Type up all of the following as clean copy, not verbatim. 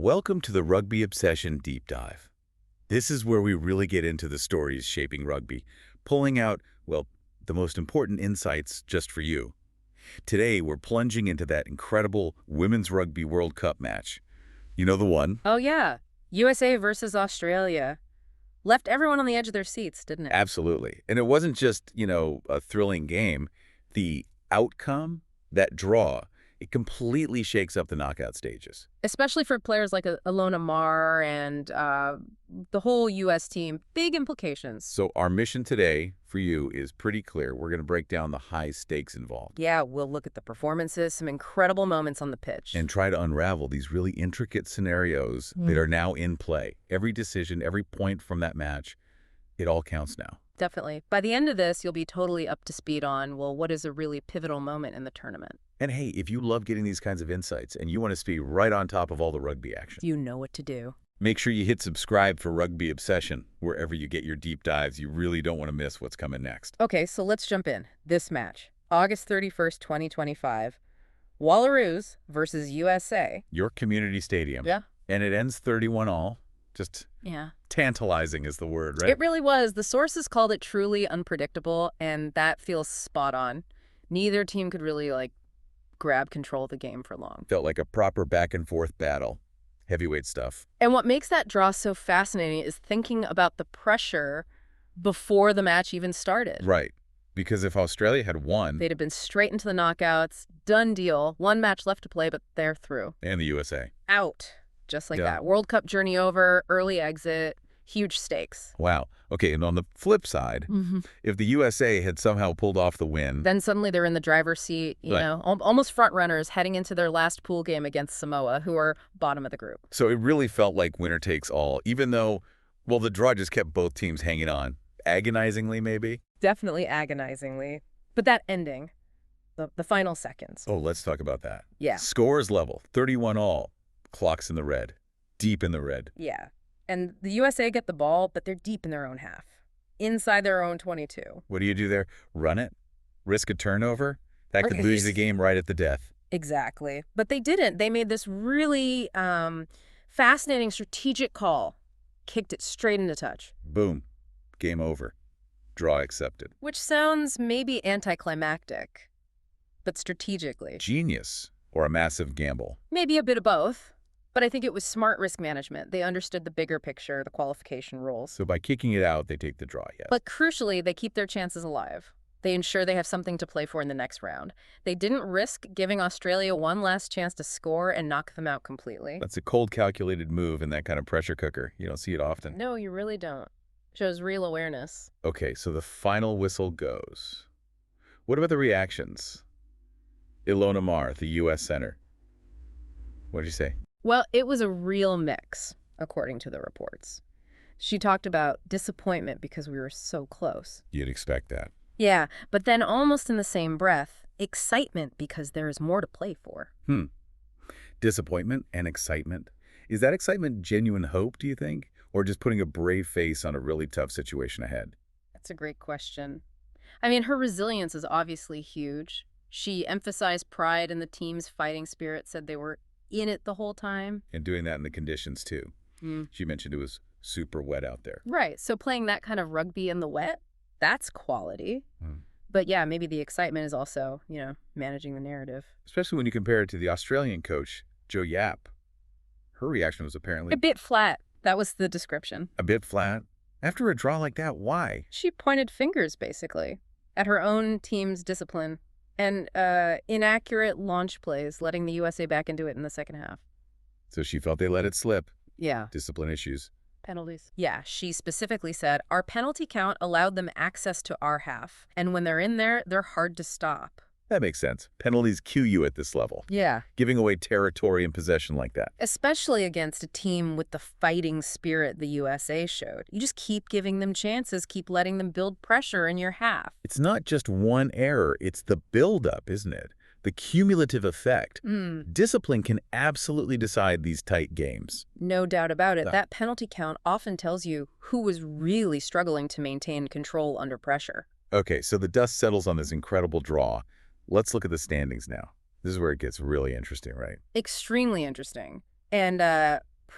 Welcome to the Rugby Obsession Deep Dive. This is where we really get into the stories shaping rugby, pulling out, well, the most important insights just for you. Today, we're plunging into that incredible Women's Rugby World Cup match. You know the one? Oh, yeah. USA versus Australia. Left everyone on the edge of their seats, didn't it? Absolutely. And it wasn't just, a thrilling game. The outcome, that draw, it completely shakes up the knockout stages. Especially for players like Ilona Maher and the whole U.S. team. Big implications. So our mission today for you is pretty clear. We're going to break down the high stakes involved. Yeah, we'll look at the performances, some incredible moments on the pitch. And try to unravel these really intricate scenarios that are now in play. Every decision, every point from that match, it all counts now. Definitely. By the end of this, you'll be totally up to speed on, well, what is a really pivotal moment in the tournament. And hey, if you love getting these kinds of insights and you want to be right on top of all the rugby action, You know what to do. make sure you hit subscribe for Rugby Obsession wherever you get your deep dives. You really don't want to miss what's coming next. Okay, so let's jump in. This match, August 31st, 2025, Wallaroos versus USA. Your community stadium. Yeah. And it ends 31-all. Just Yeah. tantalizing is the word, right? It really was. The sources called it truly unpredictable, and that feels spot on. Neither team could really, grab control of the game for long. Felt like a proper back-and-forth battle. Heavyweight stuff. And what makes that draw so fascinating is thinking about the pressure before the match even started. Right. Because if Australia had won, They'd have been straight into the knockouts, done deal, one match left to play, but they're through. and the USA. Out. Just like Yeah. that. World Cup journey over, early exit, huge stakes. Wow. Okay, and on the flip side, if the USA had somehow pulled off the win, Then suddenly they're in the driver's seat, Right. almost front runners heading into their last pool game against Samoa, who are bottom of the group. so it really felt like winner takes all, even though, well, the draw just kept both teams hanging on. Agonizingly, maybe? Definitely agonizingly. But that ending, the final seconds. Oh, let's talk about that. Yeah. Scores level, 31-all. Clock's in the red. Deep in the red. Yeah. And the USA get the ball, but they're deep in their own half. Inside their own 22. What do you do there? Run it? Risk a turnover? That could Okay, lose the game right at the death. Exactly. But they didn't. They made this really fascinating strategic call. Kicked it straight into touch. Boom. Game over. Draw accepted. Which sounds maybe anticlimactic, but strategically. Genius. Or a massive gamble. Maybe a bit of both. But I think it was smart risk management. They understood the bigger picture, the qualification rules. So by kicking it out, they take the draw, yes. But crucially, they keep their chances alive. They ensure they have something to play for in the next round. They didn't risk giving Australia one last chance to score and knock them out completely. That's a cold, calculated move in that kind of pressure cooker. You don't see it often. No, you really don't. Shows real awareness. Okay, so the final whistle goes. What about the reactions? Ilona Maher, the U.S. center. What did you say? Well, it was a real mix, according to the reports. She talked about disappointment because we were so close. You'd expect that. Yeah, but then almost in the same breath, excitement because there is more to play for. Disappointment and excitement. Is that excitement genuine hope, do you think? Or just putting a brave face on a really tough situation ahead? That's a great question. I mean, her resilience is obviously huge. She emphasized pride in the team's fighting spirit, said they were in it the whole time. And doing that in the conditions, too. She mentioned it was super wet out there. Right, so playing that kind of rugby in the wet, that's quality. But yeah, maybe the excitement is also, managing the narrative. Especially when you compare it to the Australian coach, Jo Yap. Her reaction was apparently A bit flat. That was the description. a bit flat. After a draw like that, why? She pointed fingers, basically, at her own team's discipline and inaccurate launch plays, letting the USA back into it in the second half. So she felt they let it slip. Yeah. Discipline issues. Penalties. Yeah, she specifically said, our penalty count allowed them access to our half. And when they're in there, they're hard to stop. That makes sense. Penalties cue you at this level. Yeah. Giving away territory and possession like that. Especially against a team with the fighting spirit the USA showed. You just keep giving them chances, keep letting them build pressure in your half. It's not just one error, it's the buildup, isn't it? The cumulative effect. Discipline can absolutely decide these tight games. No doubt about it. Yeah. That penalty count often tells you who was really struggling to maintain control under pressure. Okay, so the dust settles on this incredible draw. Let's look at the standings now. This is where it gets really interesting, right? Extremely interesting. And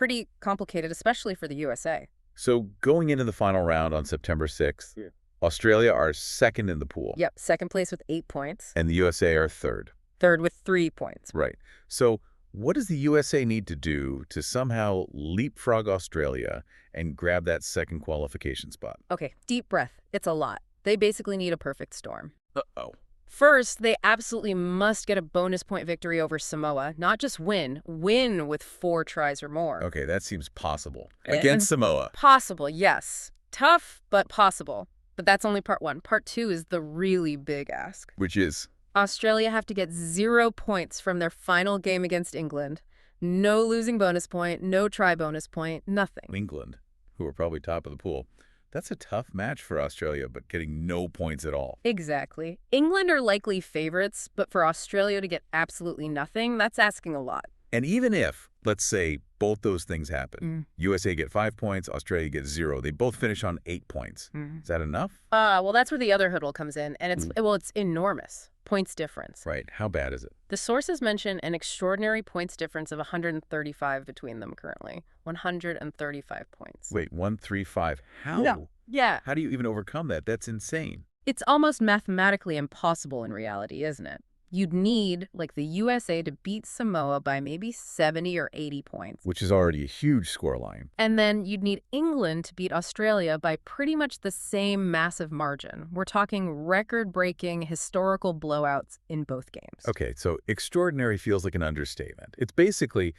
pretty complicated, especially for the USA. So going into the final round on September 6th, Australia are second in the pool. Yep, second place with 8 points. And the USA are third. Third with 3 points. Right. So what does the USA need to do to somehow leapfrog Australia and grab that second qualification spot? Okay, deep breath. It's a lot. They basically need a perfect storm. Uh-oh. First, they absolutely must get a bonus point victory over Samoa. Not just win with 4 tries or more. Okay, that seems possible. Against Samoa. Possible, yes. Tough, but possible. But that's only part 1. Part 2 is the really big ask. Which is? Australia have to get 0 points from their final game against England. No losing bonus point, no try bonus point, nothing. England, who are probably top of the pool. That's a tough match for Australia, but getting no points at all. Exactly. England are likely favorites, but for Australia to get absolutely nothing, that's asking a lot. And even if, let's say, both those things happen, USA get 5 points, Australia gets 0. They both finish on 8 points. Is that enough? Well, that's where the other hurdle comes in, and it's enormous. Points difference. Right. How bad is it? The sources mention an extraordinary points difference of 135 between them currently. 135 points. Wait, 135. How? No. Yeah. How do you even overcome that? That's insane. It's almost mathematically impossible in reality, isn't it? You'd need, like, the USA to beat Samoa by maybe 70 or 80 points. Which is already a huge scoreline. And then you'd need England to beat Australia by pretty much the same massive margin. We're talking record-breaking historical blowouts in both games. Okay, so extraordinary feels like an understatement. It's basically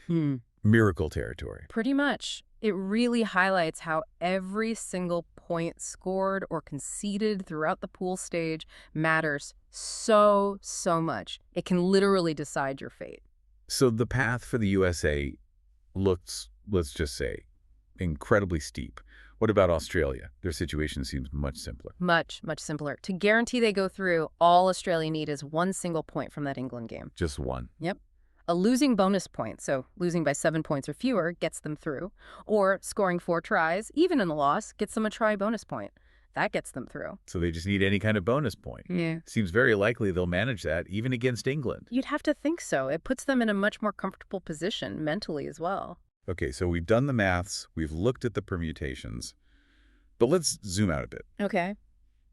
miracle territory. Pretty much. It really highlights how every single point scored or conceded throughout the pool stage matters so much. It can literally decide your fate. So the path for the USA looks, let's just say, incredibly steep. What about Australia? Their situation seems much simpler. Much simpler. To guarantee they go through, all Australia need is 1 single point from that England game. Just one. Yep. A losing bonus point, so losing by 7 points or fewer, gets them through. Or scoring 4 tries, even in a loss, gets them a try bonus point. That gets them through. So they just need any kind of bonus point. Yeah. Seems very likely they'll manage that, even against England. You'd have to think so. It puts them in a much more comfortable position mentally as well. Okay, so we've done the maths, we've looked at the permutations, but let's zoom out a bit. Okay.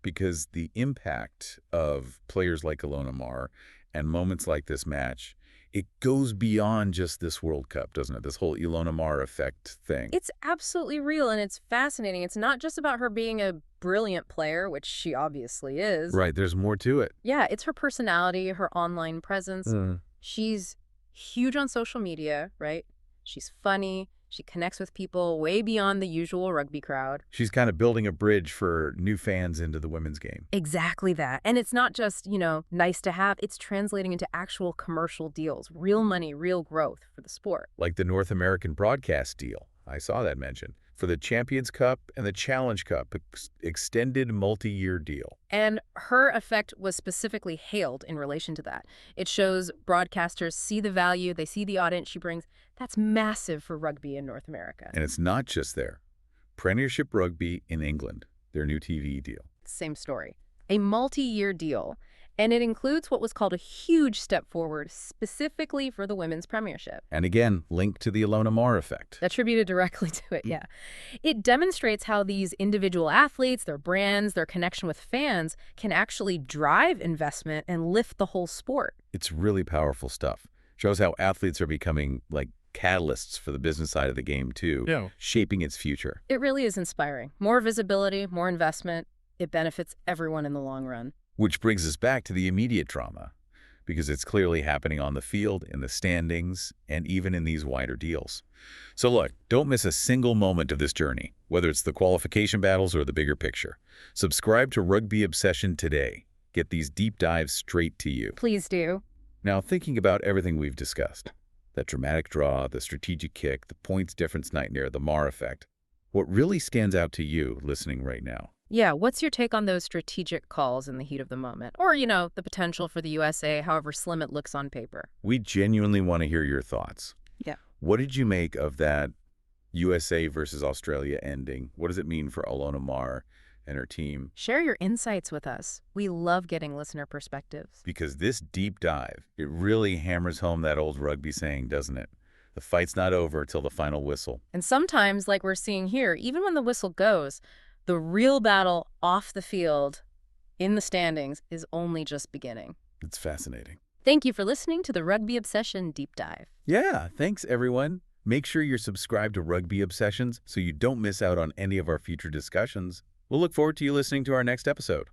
Because the impact of players like Ilona Maher and moments like this match, it goes beyond just this World Cup, doesn't it? This whole Ilona Maher effect thing. It's absolutely real, and it's fascinating. It's not just about her being a brilliant player, which she obviously is. Right, there's more to it. Yeah, it's her personality, her online presence. She's huge on social media, right? She's funny. She connects with people way beyond the usual rugby crowd. She's kind of building a bridge for new fans into the women's game. Exactly that. And it's not just, nice to have. It's translating into actual commercial deals, real money, real growth for the sport. Like the North American broadcast deal. I saw that mentioned. For the Champions Cup and the Challenge Cup, extended multi-year deal. And her effect was specifically hailed in relation to that. It shows broadcasters see the value, they see the audience she brings. That's massive for rugby in North America. And it's not just there. Premiership Rugby in England, their new TV deal. Same story. A multi-year deal. And it includes what was called a huge step forward specifically for the women's premiership. And again, linked to the Ilona Maher effect. Attributed directly to it, yeah. It demonstrates how these individual athletes, their brands, their connection with fans can actually drive investment and lift the whole sport. It's really powerful stuff. Shows how athletes are becoming, like, catalysts for the business side of the game, too, shaping its future. It really is inspiring. More visibility, more investment. It benefits everyone in the long run. Which brings us back to the immediate drama, because it's clearly happening on the field, in the standings, and even in these wider deals. So look, don't miss a single moment of this journey, whether it's the qualification battles or the bigger picture. Subscribe to Rugby Obsession today. Get these deep dives straight to you. Please do. Now, thinking about everything we've discussed, that dramatic draw, the strategic kick, the points difference nightmare, the Maher effect, what really stands out to you listening right now? Yeah, what's your take on those strategic calls in the heat of the moment? Or, the potential for the USA, however slim it looks on paper. We genuinely want to hear your thoughts. Yeah. What did you make of that USA versus Australia ending? What does it mean for Ilona Maher and her team? Share your insights with us. We love getting listener perspectives. Because this deep dive, it really hammers home that old rugby saying, doesn't it? The fight's not over till the final whistle. And sometimes, like we're seeing here, even when the whistle goes, the real battle off the field, in the standings, is only just beginning. It's fascinating. Thank you for listening to the Rugby Obsession Deep Dive. Yeah, thanks, everyone. Make sure you're subscribed to Rugby Obsessions so you don't miss out on any of our future discussions. We'll look forward to you listening to our next episode.